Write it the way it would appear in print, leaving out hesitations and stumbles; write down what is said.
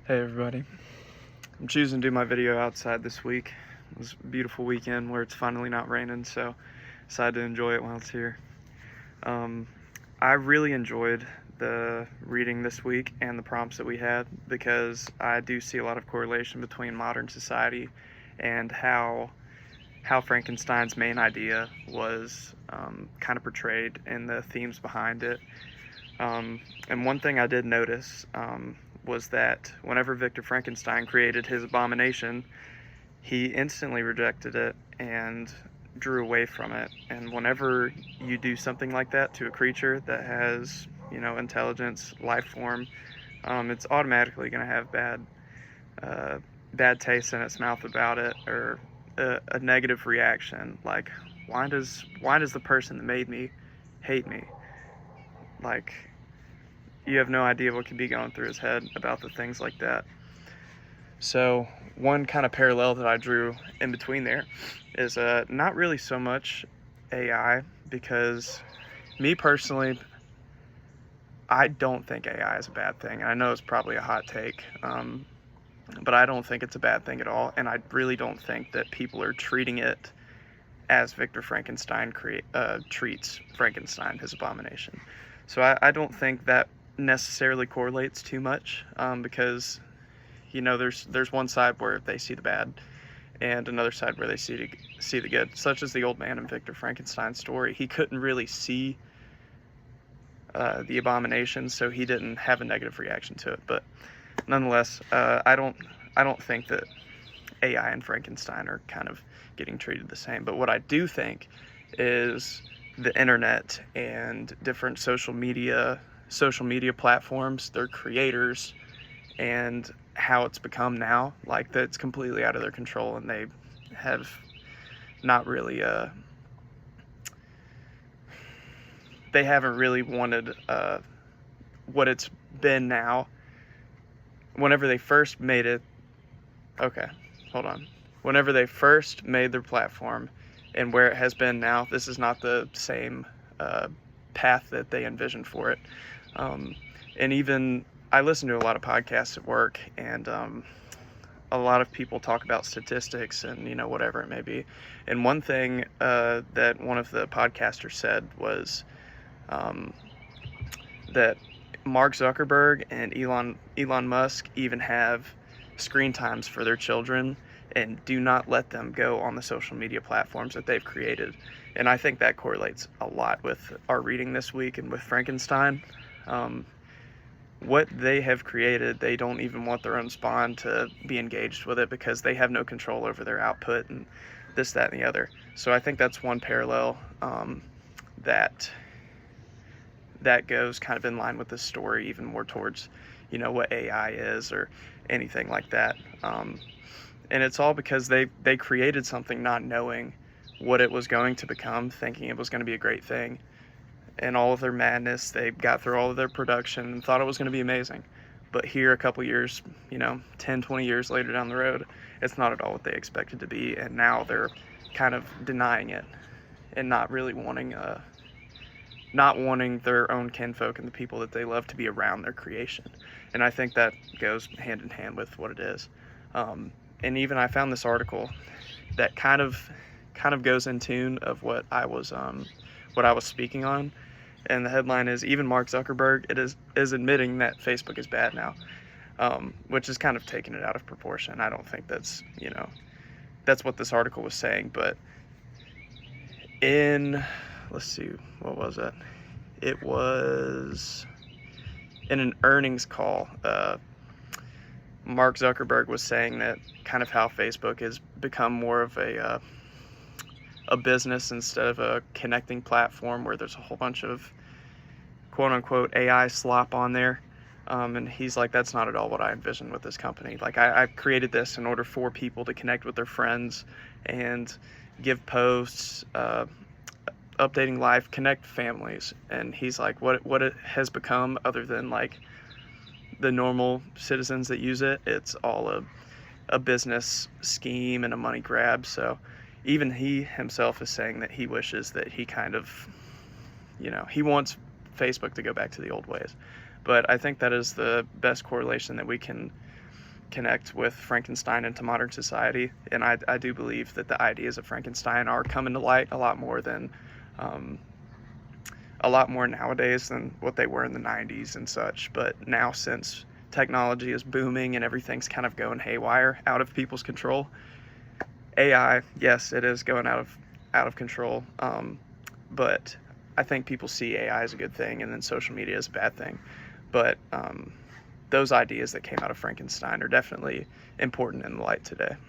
Hey everybody, I'm choosing to do my video outside this week. It was a beautiful weekend where it's finally not raining, so decided to enjoy it while it's here. Um, I really enjoyed the reading this week and the prompts that we had because I do see a lot of correlation between modern society and how Frankenstein's main idea was kind of portrayed and the themes behind it. And one thing I did notice was that whenever Victor Frankenstein created his abomination, he instantly rejected it and drew away from it. And whenever you do something like that to a creature that has, intelligence, life form, it's automatically going to have bad taste in its mouth about it, or a negative reaction. Like, why does the person that made me hate me? Like, you have no idea what could be going through his head about the things like that. So one kind of parallel that I drew in between there is not really so much AI, because me personally, I don't think AI is a bad thing. I know it's probably a hot take, but I don't think it's a bad thing at all, and I really don't think that people are treating it as Victor Frankenstein treats Frankenstein, his abomination. So I don't think that necessarily correlates too much, because there's one side where they see the bad and another side where they see the good, such as the old man in Victor Frankenstein's story. He couldn't really see the abomination, so he didn't have a negative reaction to it. But nonetheless, I don't think that AI and Frankenstein are kind of getting treated the same. But what I do think is the internet and different social media platforms, their creators, and how it's become now, like that it's completely out of their control, and they have not really they haven't really wanted what it's been now. Whenever they first made it, whenever they first made their platform and where it has been now, this is not the same path that they envisioned for it. And even I listen to a lot of podcasts at work, and a lot of people talk about statistics and whatever it may be. And one thing that one of the podcasters said was that Mark Zuckerberg and Elon Musk even have screen times for their children and do not let them go on the social media platforms that they've created. And I think that correlates a lot with our reading this week and with Frankenstein. What they have created, they don't even want their own spawn to be engaged with it because they have no control over their output and this, that, and the other. So I think that's one parallel that goes kind of in line with this story, even more towards, what AI is or anything like that. And it's all because they created something not knowing what it was going to become, thinking it was going to be a great thing. And all of their madness, they got through all of their production and thought it was going to be amazing. But here a couple years, 10, 20 years later down the road, it's not at all what they expected to be. And now they're kind of denying it and not really wanting their own kinfolk and the people that they love to be around their creation. And I think that goes hand in hand with what it is. And even I found this article that kind of goes in tune of what I was speaking on. And the headline is, even Mark Zuckerberg is admitting that Facebook is bad now, which is kind of taking it out of proportion. I don't think that's what this article was saying. But let's see, what was it? It was in an earnings call. Mark Zuckerberg was saying that kind of how Facebook has become more of a business instead of a connecting platform where there's a whole bunch of quote-unquote AI slop on there. And he's like, that's not at all what I envisioned with this company. Like, I created this in order for people to connect with their friends and give posts, updating life, connect families. And he's like, what it has become, other than like the normal citizens that use it, it's all a business scheme and a money grab. So even he himself is saying that he wishes that he kind of, he wants Facebook to go back to the old ways. But I think that is the best correlation that we can connect with Frankenstein into modern society, and I do believe that the ideas of Frankenstein are coming to light um, a lot more nowadays than what they were in the 90s and such. But now, since technology is booming and everything's kind of going haywire, out of people's control, AI, yes, it is going out of control. But I think people see AI as a good thing, and then social media as a bad thing. But those ideas that came out of Frankenstein are definitely important in the light today.